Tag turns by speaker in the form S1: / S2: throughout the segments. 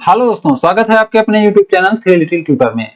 S1: Hello दोस्तों, स्वागत है आपके अपने YouTube channel three little tutor में।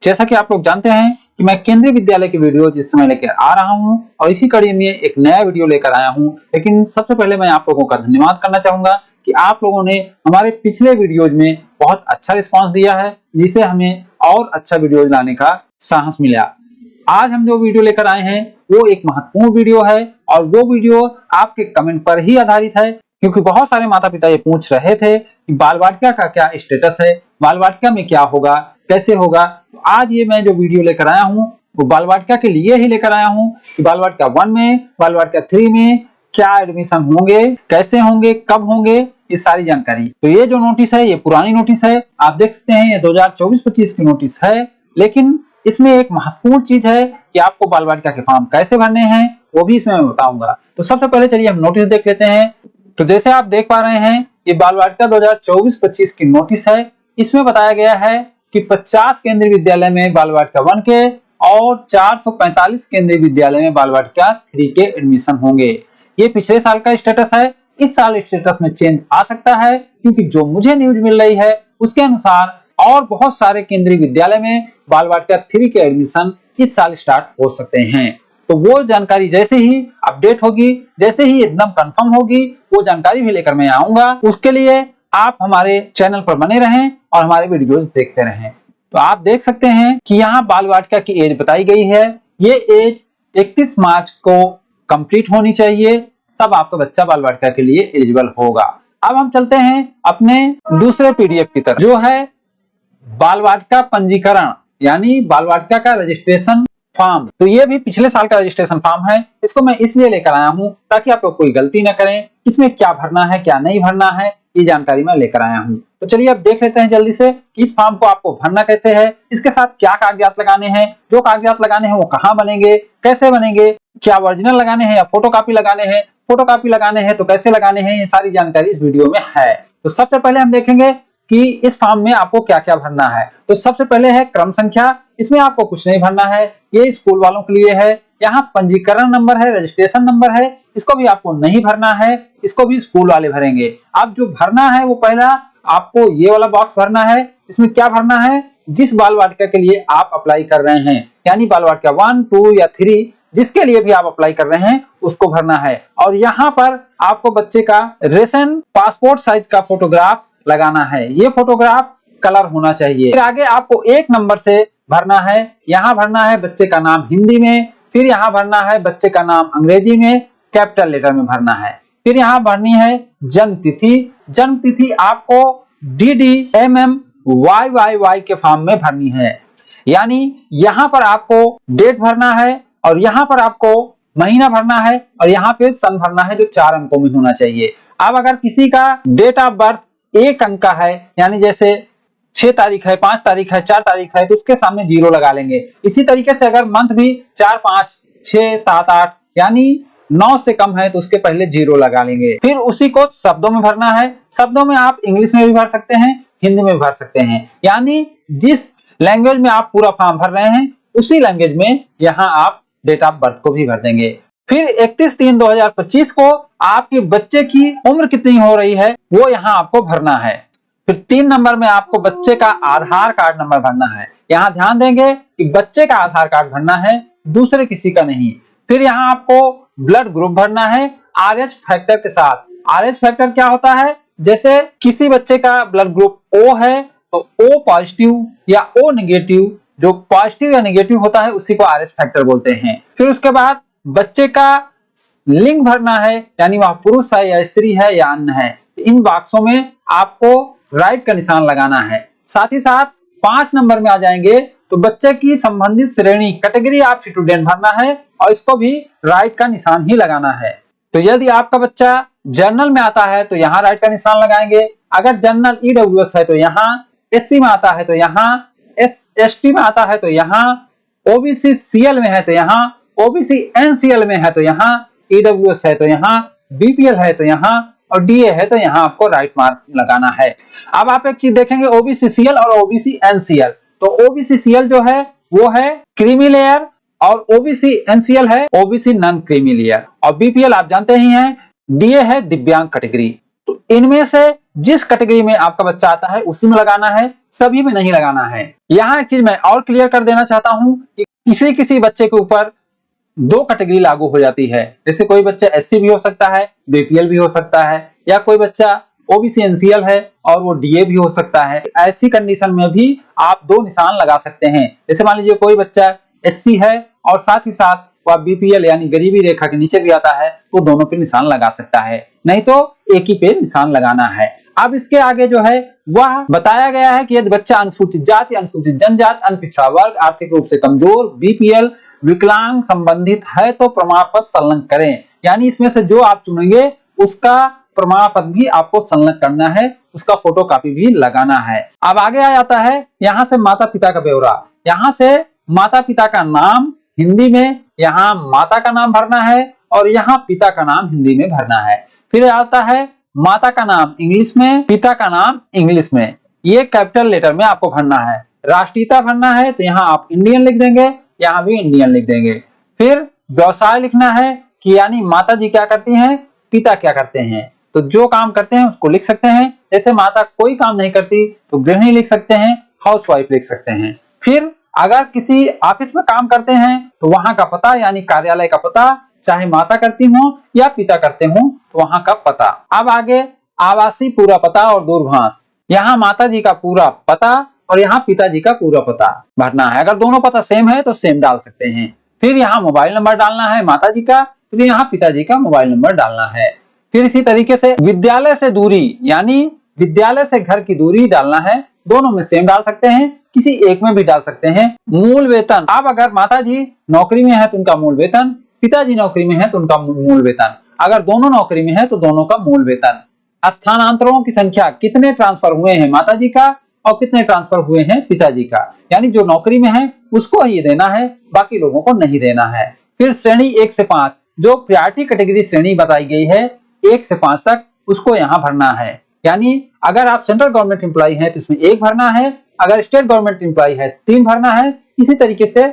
S1: जैसा कि आप लोग जानते हैं कि मैं केंद्रीय विद्यालय की वीडियो जिस समय लेकर आ रहा हूं और इसी कड़ी में एक नया वीडियो लेकर आया हूं। लेकिन सबसे पहले मैं आप लोगों का धन्यवाद करना चाहूंगा कि आप लोगों ने हमारे पिछले वीडियोज में बहुत अच्छा रिस्पॉन्स दिया है, जिससे हमें और अच्छा वीडियो लाने का साहस मिला। आज हम जो वीडियो लेकर आए हैं वो एक महत्वपूर्ण वीडियो है और वो वीडियो आपके कमेंट पर ही आधारित है, क्योंकि बहुत सारे माता पिता ये पूछ रहे थे कि बाल वाटिका का क्या स्टेटस है, बाल वाटिका में क्या होगा, कैसे होगा। तो आज ये मैं जो वीडियो लेकर आया हूँ वो बाल वाटिका के लिए ही लेकर आया हूँ कि बाल वाटिका 1 में, बाल वाटिका 3 में क्या एडमिशन होंगे, कैसे होंगे, कब होंगे, ये सारी जानकारी। तो ये जो नोटिस है ये पुरानी नोटिस है, आप देख सकते हैं ये 2024-25 की नोटिस है। लेकिन इसमें एक महत्वपूर्ण चीज है कि आपको बाल वाटिका के फॉर्म कैसे भरने हैं वो भी इसमें मैं बताऊंगा। तो सबसे पहले चलिए हम नोटिस देख लेते हैं। तो जैसे आप देख पा रहे हैं ये बाल वाटिका 2024-25 की नोटिस है। इसमें बताया गया है कि 50 केंद्रीय विद्यालय में बाल वाटिका 1 के और 445 केंद्रीय विद्यालय में बाल वाटिका 3 के एडमिशन होंगे। ये पिछले साल का स्टेटस है, इस साल स्टेटस में चेंज आ सकता है, क्योंकि जो मुझे न्यूज मिल रही है उसके अनुसार और बहुत सारे केंद्रीय विद्यालय में बाल वाटिका 3 के एडमिशन इस साल स्टार्ट हो सकते हैं। तो वो जानकारी जैसे ही अपडेट होगी, जैसे ही एकदम कंफर्म होगी, वो जानकारी भी लेकर मैं आऊंगा। उसके लिए आप हमारे चैनल पर बने रहें और हमारे वीडियोस देखते रहें। तो आप देख सकते हैं कि यहाँ बाल वाटिका की एज बताई गई है। ये एज 31 मार्च को कंप्लीट होनी चाहिए, तब आपका बच्चा बाल वाटिका के लिए एलिजिबल होगा। अब हम चलते हैं अपने दूसरे पीडीएफ की तरफ, जो है बाल वाटिका पंजीकरण यानी बाल वाटिका का रजिस्ट्रेशन फॉर्म। तो ये भी पिछले साल का रजिस्ट्रेशन फॉर्म है। इसको मैं इसलिए लेकर आया हूँ ताकि आप लोग कोई गलती न करें, इसमें क्या भरना है क्या नहीं भरना है ये जानकारी मैं लेकर आया हूँ। तो चलिए अब देख लेते हैं जल्दी से कि इस फॉर्म को आपको भरना कैसे है, इसके साथ क्या कागजात लगाने हैं, जो कागजात लगाने हैं वो कहाँ बनेंगे, कैसे बनेंगे, क्या ओरिजिनल लगाने हैं या फोटोकॉपी लगाने हैं, फोटोकॉपी लगाने हैं तो कैसे लगाने हैं, ये सारी जानकारी इस वीडियो में है। तो सबसे पहले हम देखेंगे कि इस फॉर्म में आपको क्या क्या भरना है। तो सबसे पहले है क्रम संख्या, इसमें आपको कुछ नहीं भरना है, ये स्कूल वालों के लिए है। यहाँ पंजीकरण नंबर है, रजिस्ट्रेशन नंबर है, इसको भी आपको नहीं भरना है, इसको भी स्कूल वाले भरेंगे। अब जो भरना है वो पहला आपको ये वाला बॉक्स भरना है। इसमें क्या भरना है, जिस बाल वाटिका के लिए आप अप्लाई कर रहे हैं, यानी बाल वाटिका 1, 2 या 3 जिसके लिए भी आप अप्लाई कर रहे हैं उसको भरना है। और यहाँ पर आपको बच्चे का रेशन पासपोर्ट साइज का फोटोग्राफ लगाना है, ये फोटोग्राफ कलर होना चाहिए। फिर आगे आपको 1 नंबर से भरना है, यहाँ भरना है बच्चे का नाम हिंदी में, फिर यहाँ भरना है बच्चे का नाम अंग्रेजी में, कैपिटल लेटर में भरना है। फिर यहाँ भरनी है जन्म तिथि, जन्म तिथि आपको DDMMYYY के फॉर्म में भरनी है, यानी यहाँ पर आपको डेट भरना है और यहाँ पर आपको महीना भरना है और यहाँ पे सन भरना है, जो 4 अंकों में होना चाहिए। अब अगर किसी का डेट ऑफ बर्थ 1 अंक का है, यानी जैसे 6 तारीख है, 5 तारीख है, 4 तारीख है, तो उसके सामने 0 लगा लेंगे। इसी तरीके से अगर मंथ भी 4, 5, 6, 7, 8 यानी 9 से कम है तो उसके पहले 0 लगा लेंगे। फिर उसी को शब्दों में भरना है, शब्दों में आप इंग्लिश में भी भर सकते हैं, हिंदी में भी भर सकते हैं, यानी जिस लैंग्वेज में आप पूरा फॉर्म भर रहे हैं उसी लैंग्वेज में यहाँ आप डेट ऑफ बर्थ को भी भर देंगे। फिर 31/3/2025 को आपके बच्चे की उम्र कितनी हो रही है वो यहाँ आपको भरना है। फिर 3 नंबर में आपको बच्चे का आधार कार्ड नंबर भरना है। यहाँ ध्यान देंगे कि बच्चे का आधार कार्ड भरना है, दूसरे किसी का नहीं। फिर यहाँ आपको ब्लड ग्रुप भरना है RH फैक्टर के साथ। RH फैक्टर क्या होता है, जैसे किसी बच्चे का ब्लड ग्रुप O है तो O पॉजिटिव या O नेगेटिव, जो पॉजिटिव या नेगेटिव होता है उसी को RH फैक्टर बोलते हैं। फिर उसके बाद बच्चे का लिंग भरना है, यानी वह पुरुष है या स्त्री है या अन्य है। इन बॉक्सों में आपको राइट का निशान लगाना है। साथ ही साथ 5 नंबर में आ जाएंगे तो बच्चे की संबंधित श्रेणी कैटेगरी ऑफ स्टूडेंट भरना है और इसको भी राइट का निशान ही लगाना है। तो यदि आपका बच्चा जनरल में आता है तो यहाँ राइट का निशान लगाएंगे, अगर जनरल EWS है तो यहाँ, SC में आता है तो यहाँ, ST में आता है तो यहाँ, OBC CL में है तो यहाँ, OBC NCL में है तो यहाँ, EWS है तो यहाँ, BPL है तो यहाँ और DA है तो यहाँ आपको राइट मार्क लगाना है। अब आप एक चीज देखेंगे OBC CL और OBC NCL। तो OBC CL जो है वो है क्रीमी लेयर और OBC NCL है OBC नॉन क्रीमी लेयर, और BPL आप जानते ही हैं DA है दिव्यांग कैटेगरी। तो इनमें से जिस कैटेगरी में आपका बच्चा आता है उसी में लगाना है, सभी में नहीं लगाना है। यहाँ एक चीज मैं और क्लियर कर देना चाहता हूँ कि किसी किसी बच्चे के ऊपर दो कैटेगरी लागू हो जाती है। जैसे कोई बच्चा एससी भी हो सकता है, बीपीएल भी हो सकता है, या कोई बच्चा ओबीसी एनसीएल है और वो डीए भी हो सकता है। ऐसी कंडीशन में भी आप दो निशान लगा सकते हैं। जैसे मान लीजिए कोई बच्चा एससी है और साथ ही साथ वह बीपीएल यानी गरीबी रेखा के नीचे भी आता है, तो दोनों पे निशान लगा सकता है, नहीं तो एक ही पे निशान लगाना है। अब इसके आगे जो है वह बताया गया है कि यदि बच्चा अनुसूचित जाति, अनुसूचित जनजाति, अनपिछड़ा वर्ग, आर्थिक रूप से कमजोर, बीपीएल, विकलांग संबंधित है तो प्रमाण पत्र संलग्न करें। यानी इसमें से जो आप चुनेंगे उसका प्रमाण पत्र भी आपको संलग्न करना है, उसका फोटो कॉपी भी लगाना है। अब आगे आ जाता है यहाँ से माता पिता का ब्यौरा। यहाँ से माता पिता का नाम हिंदी में, यहाँ माता का नाम भरना है और यहाँ पिता का नाम हिंदी में भरना है। फिर आता है माता का नाम इंग्लिश में, पिता का नाम इंग्लिश में, ये कैपिटल लेटर में आपको भरना है। राष्ट्रीयता भरना है तो यहाँ आप इंडियन लिख देंगे, यहाँ भी इंडियन लिख देंगे। फिर व्यवसाय लिखना है कि यानी माता जी क्या करती हैं, पिता क्या करते हैं, तो जो काम करते हैं उसको लिख सकते हैं। जैसे माता कोई काम नहीं करती तो गृहिणी लिख सकते हैं, हाउसवाइफ लिख सकते हैं। फिर अगर किसी ऑफिस में काम करते हैं तो वहां का पता यानी कार्यालय का पता, चाहे माता करती हो या पिता करते हो तो वहां का पता। अब आगे आवासीय पूरा पता और दूरभाष, यहाँ माता जी का पूरा पता और यहाँ पिताजी का पूरा पता भरना है। अगर दोनों पता सेम है तो सेम डाल सकते हैं। फिर यहाँ मोबाइल नंबर डालना है माता जी का, फिर यहाँ पिताजी का मोबाइल नंबर डालना है। फिर इसी तरीके से विद्यालय से दूरी यानी विद्यालय से घर की दूरी डालना है, दोनों में सेम डाल सकते हैं, किसी एक में भी डाल सकते हैं। मूल वेतन, अब अगर माता जी नौकरी में है तो उनका मूल वेतन, पिताजी नौकरी में है तो उनका मूल वेतन, अगर दोनों नौकरी में है तो दोनों का मूल वेतन। स्थानांतरों की संख्या, कितने ट्रांसफर हुए हैं माता जी का और कितने ट्रांसफर हुए हैं पिताजी का, यानी जो नौकरी में है उसको ही देना है, बाकी लोगों को नहीं देना है। फिर श्रेणी 1 से 5, जो प्रायोरिटी कैटेगरी श्रेणी बताई गई है 1 से 5 तक, उसको यहाँ भरना है। यानी अगर आप सेंट्रल गवर्नमेंट एम्प्लॉय हैं तो इसमें 1 भरना है, अगर स्टेट गवर्नमेंट एम्प्लॉय है 3 भरना है। इसी तरीके से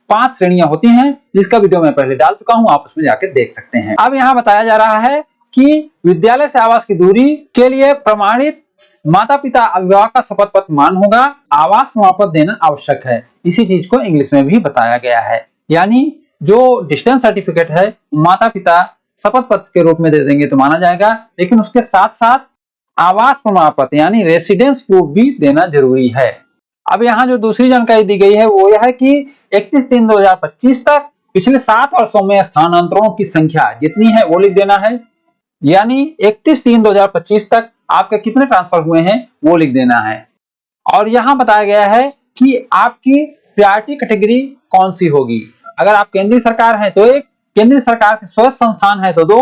S1: 5 श्रेणियां होती हैं, जिसका वीडियो मैं पहले डाल चुका हूं, आप उसमें जाकर देख सकते हैं। अब यहाँ बताया जा रहा है कि विद्यालय से आवास की दूरी के लिए प्रमाणित माता पिता अभिभावक का शपथ पत्र मान होगा, आवास प्रमाण पत्र देना आवश्यक है। इसी चीज को इंग्लिश में भी बताया गया है। यानी जो डिस्टेंस सर्टिफिकेट है माता पिता शपथ पत्र के रूप में दे देंगे तो माना जाएगा, लेकिन उसके साथ साथ आवास प्रमाण पत्र यानी रेसिडेंस प्रूफ भी देना जरूरी है। अब यहाँ जो दूसरी जानकारी दी गई है वो यह है कि 31/3/2025 तक पिछले 7 वर्षों में स्थानांतरणों की संख्या जितनी है वो लिख देना है। यानी 31/3/2025 तक आपके कितने ट्रांसफर हुए हैं वो लिख देना है। और यहाँ बताया गया है कि आपकी प्रायोरिटी कैटेगरी कौन सी होगी। अगर आप केंद्रीय सरकार है तो 1, केंद्रीय सरकार के स्वायत्त संस्थान है तो 2,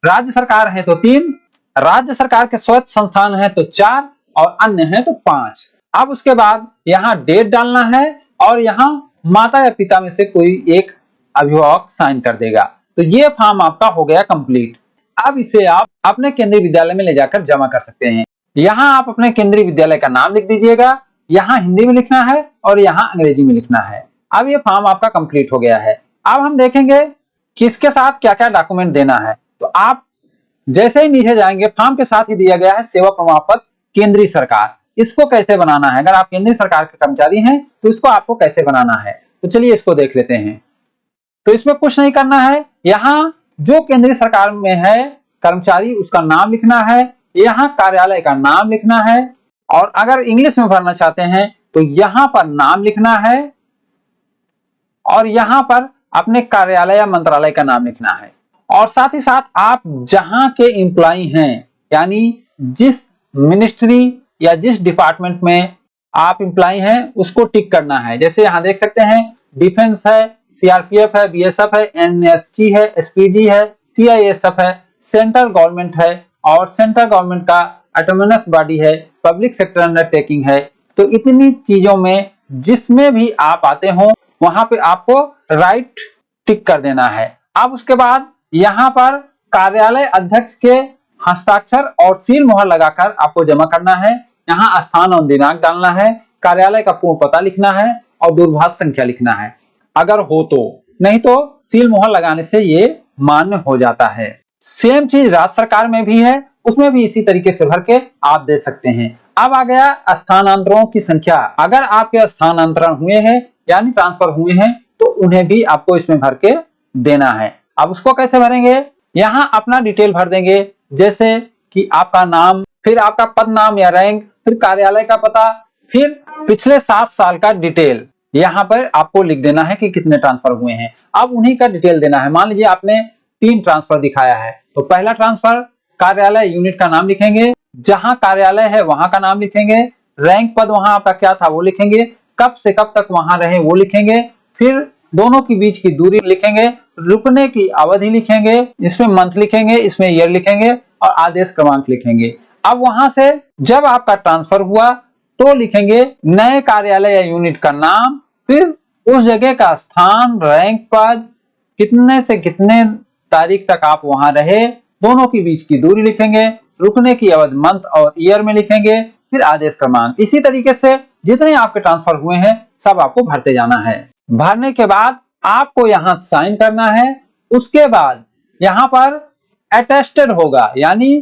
S1: राज्य सरकार है तो 3, राज्य सरकार के स्वायत्त संस्थान है तो 4 और अन्य है तो 5। अब उसके बाद यहाँ डेट डालना है और यहाँ माता या पिता में से कोई एक अभिभावक साइन कर देगा। तो ये फॉर्म आपका हो गया कंप्लीट। अब इसे आप अपने केंद्रीय विद्यालय में ले जाकर जमा कर सकते हैं। यहाँ आप अपने केंद्रीय विद्यालय का नाम लिख दीजिएगा, यहाँ हिंदी में लिखना है और यहाँ अंग्रेजी में लिखना है। अब ये फॉर्म आपका कंप्लीट हो गया है। अब हम देखेंगे कि इसके साथ क्या क्या डॉक्यूमेंट देना है। तो आप जैसे ही नीचे जाएंगे फॉर्म के साथ ही दिया गया है सेवा प्रमाण पत्र केंद्रीय सरकार, इसको कैसे बनाना है। अगर आप केंद्रीय सरकार के कर्मचारी हैं तो इसको आपको कैसे बनाना है, तो चलिए इसको देख लेते हैं। तो इसमें कुछ नहीं करना है, यहाँ जो केंद्रीय सरकार में है कर्मचारी उसका नाम लिखना है, यहाँ कार्यालय का नाम लिखना है, और अगर इंग्लिश में भरना चाहते हैं तो यहाँ पर नाम लिखना है और यहाँ पर अपने कार्यालय या मंत्रालय का नाम लिखना है। और साथ ही साथ आप जहां के एम्प्लॉय हैं यानी जिस मिनिस्ट्री या जिस डिपार्टमेंट में आप एम्प्लॉय हैं उसको टिक करना है। जैसे यहाँ देख सकते हैं डिफेंस है, सीआरपीएफ है, बीएसएफ है, एनएसजी है, एसपीजी है, सीआईएसएफ है, सेंट्रल गवर्नमेंट है और सेंट्रल गवर्नमेंट का ऑटोनोमस बॉडी है, पब्लिक सेक्टर अंडरटेकिंग है। तो इतनी चीजों में जिसमें भी आप आते हो वहां पे आपको राइट टिक कर देना है। अब उसके बाद यहाँ पर कार्यालय अध्यक्ष के हस्ताक्षर और सील मोहर लगाकर आपको जमा करना है। यहाँ स्थान और दिनांक डालना है, कार्यालय का पूर्ण पता लिखना है और दूरभाष संख्या लिखना है अगर हो तो, नहीं तो सील मोहर लगाने से ये मान्य हो जाता है। सेम चीज राज्य सरकार में भी है। उसमें भी इसी तरीके से भर के आप दे सकते हैं। अब आ गया स्थानांतरों की संख्या। अगर आपके स्थानांतरण हुए हैं यानी ट्रांसफर हुए हैं तो उन्हें भी आपको इसमें भर के देना है। अब उसको कैसे भरेंगे, यहाँ अपना डिटेल भर देंगे, जैसे कि आपका नाम, फिर आपका पद नाम या रैंक, फिर कार्यालय का पता, फिर पिछले 7 साल का डिटेल यहाँ पर आपको लिख देना है कि कितने ट्रांसफर हुए हैं। अब उन्हीं का डिटेल देना है। मान लीजिए आपने 3 ट्रांसफर दिखाया है, तो पहला ट्रांसफर कार्यालय यूनिट का नाम लिखेंगे, जहां कार्यालय है वहां का नाम लिखेंगे, रैंक पद वहां आपका क्या था वो लिखेंगे, कब से कब तक वहां रहे वो लिखेंगे, फिर दोनों के बीच की दूरी लिखेंगे, रुकने की अवधि लिखेंगे, इसमें मंथ लिखेंगे, इसमें ईयर लिखेंगे और आदेश क्रमांक लिखेंगे। अब वहां से जब आपका ट्रांसफर हुआ तो लिखेंगे नए कार्यालय या यूनिट का नाम, फिर उस जगह का स्थान, रैंक पद, कितने से कितने तारीख तक आप वहां रहे, दोनों के बीच की दूरी लिखेंगे, रुकने की अवधि मंथ और ईयर में लिखेंगे, फिर आदेश क्रमांक। इसी तरीके से जितने आपके ट्रांसफर हुए हैं सब आपको भरते जाना है। भरने के बाद आपको यहाँ साइन करना है। उसके बाद यहाँ पर अटेस्टेड होगा यानी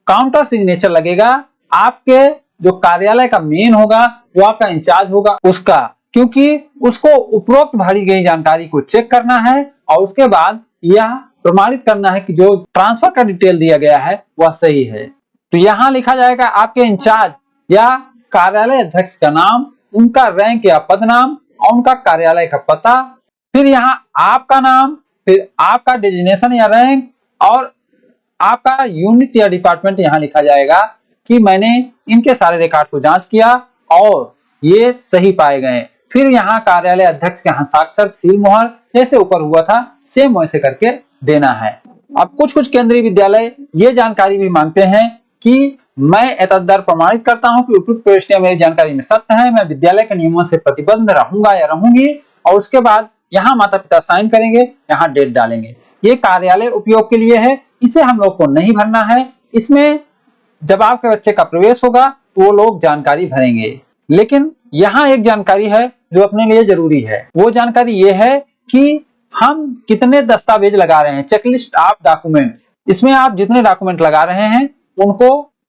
S1: काउंटर सिग्नेचर लगेगा आपके जो कार्यालय का मेन होगा, जो आपका इंचार्ज होगा उसका, क्योंकि उसको उपरोक्त भरी गई जानकारी को चेक करना है और उसके बाद यह प्रमाणित करना है कि जो ट्रांसफर का डिटेल दिया गया है वह सही है। तो यहाँ लिखा जाएगा आपके इंचार्ज या कार्यालय अध्यक्ष का नाम, उनका रैंक या पद नाम और उनका कार्यालय का पता, फिर यहाँ आपका नाम, फिर आपका डेजिग्नेशन या रैंक और आपका यूनिट या डिपार्टमेंट यहाँ लिखा जाएगा कि मैंने इनके सारे रिकॉर्ड को जांच किया और ये सही पाए गए। फिर यहाँ कार्यालय अध्यक्ष के हस्ताक्षर, सील मोहर जैसे ऊपर हुआ था सेम वैसे करके देना है। अब कुछ केंद्रीय विद्यालय ये जानकारी भी मांगते हैं कि मैं एतद्द्वारा प्रमाणित करता हूं कि उपयुक्त प्रविष्टियां मेरी जानकारी में सत्य है, मैं विद्यालय के नियमों से प्रतिबद्ध रहूंगा या रहूंगी, और उसके बाद यहाँ माता पिता साइन करेंगे, यहाँ डेट डालेंगे। ये कार्यालय उपयोग के लिए है, इसे हम लोग को नहीं भरना है। इसमें जब आपके बच्चे का प्रवेश होगा तो वो लोग जानकारी भरेंगे। लेकिन यहाँ एक जानकारी है जो अपने लिए जरूरी है। वो जानकारी ये है कि हम कितने दस्तावेज लगा रहे हैं, चेकलिस्ट ऑफ डॉक्यूमेंट। इसमें आप जितने डॉक्यूमेंट लगा रहे हैं उनको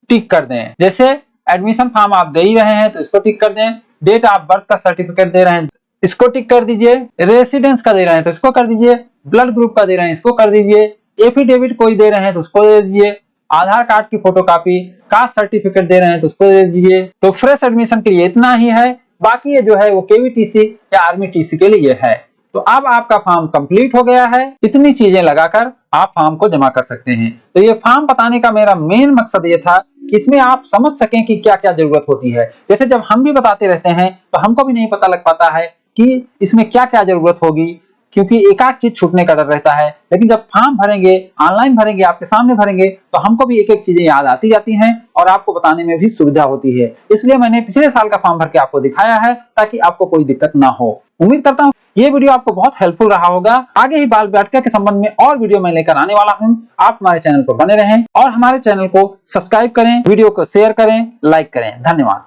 S1: टिक कर दें। जैसे एडमिशन फॉर्म आप दे ही रहे हैं तो इसको टिक कर दें, डेट ऑफ बर्थ का सर्टिफिकेट दे रहे हैं इसको टिक कर दीजिए, रेसिडेंस का दे रहे हैं तो इसको कर दीजिए, ब्लड ग्रुप का दे रहे हैं इसको कर दीजिए, एफिडेविट कोई दे रहे हैं तो उसको दे दीजिए, आधार कार्ड की फोटोकॉपी, कास्ट सर्टिफिकेट दे रहे हैं तो उसको दे दीजिए। तो फ्रेश एडमिशन के लिए इतना ही है, बाकी ये जो है वो केवीटीसी या आर्मी टीसी के लिए है। तो अब आपका फॉर्म कंप्लीट हो गया है। इतनी चीजें लगाकर आप फॉर्म को जमा कर सकते हैं। तो ये फॉर्म बताने का मेरा मेन मकसद ये था कि इसमें आप समझ सकें कि क्या क्या जरूरत होती है। जैसे जब हम भी बताते रहते हैं तो हमको भी नहीं पता लग पाता है कि इसमें क्या क्या जरूरत होगी, क्योंकि एक चीज छूटने का डर रहता है। लेकिन जब फॉर्म भरेंगे, ऑनलाइन भरेंगे, आपके सामने भरेंगे, तो हमको भी एक एक चीजें याद आती जाती हैं और आपको बताने में भी सुविधा होती है। इसलिए मैंने पिछले साल का फॉर्म भर के आपको दिखाया है ताकि आपको कोई दिक्कत ना हो। उम्मीद करता हूँ ये वीडियो आपको बहुत हेल्पफुल रहा होगा। आगे ही बाल बच्चा के संबंध में और वीडियो मैं लेकर आने वाला हूँ। आप हमारे चैनल पर बने रहें और हमारे चैनल को सब्सक्राइब करें, वीडियो को शेयर करें, लाइक करें। धन्यवाद।